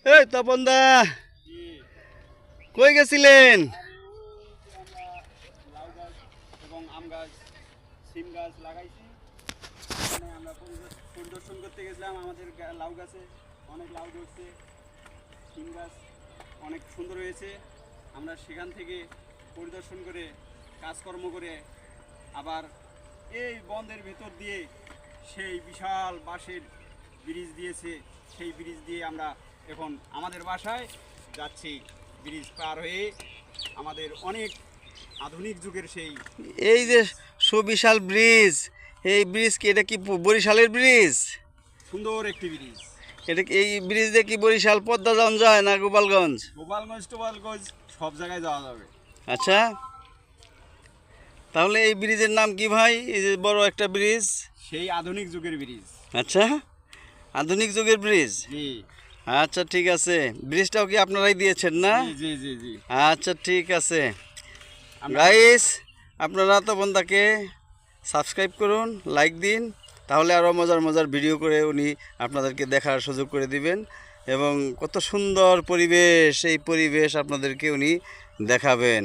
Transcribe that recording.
এই তপন দা, কই গেছিলেন? লাউ গাছ এবং আম গাছ, সিম গাছ লাগাইছি। এখানে আমরা পরিদর্শন করতে গেছিলাম। আমাদের লাউ গাছে অনেক লাউ ধরছে, সিম গাছ অনেক সুন্দর হয়েছে। আমরা সেখান থেকে পরিদর্শন করে কাজকর্ম করে আবার এই বনের ভেতর দিয়ে সেই বিশাল বাঁশের ব্রিজ দিয়েছে, সেই ব্রিজ দিয়ে আমরা এখন আমাদের বাসায় যাচ্ছি। ব্রিজ পার হয়ে আমাদের অনেক আধুনিক যুগের সেই এই যে সুবিশাল ব্রিজ, এই ব্রিজ কি এটা কি বরিশালের ব্রিজ? সুন্দর একটি ব্রিজ। এটা কি এই ব্রিজ দিয়ে কি বরিশাল পদ্মা যাওয়া যায় না গোপালগঞ্জ? গোপালগঞ্জ সব জায়গায় যাওয়া যাবে। আচ্ছা, তাহলে এই ব্রিজের নাম কি ভাই? এই যে বড় একটা ব্রিজ, সেই আধুনিক যুগের ব্রিজ। আচ্ছা, আধুনিক যুগের ব্রিজ। জি আচ্ছা ঠিক আছে, ব্রিজটাও কি আপনারাই দিয়েছেন না? জি জি জি। আচ্ছা ঠিক আছে গাইস, আপনারা তো বন্দাকে সাবস্ক্রাইব করুন, লাইক দিন, তাহলে আরও মজার মজার ভিডিও করে উনি আপনাদেরকে দেখার সুযোগ করে দিবেন এবং কত সুন্দর পরিবেশ, এই পরিবেশ আপনাদেরকে উনি দেখাবেন।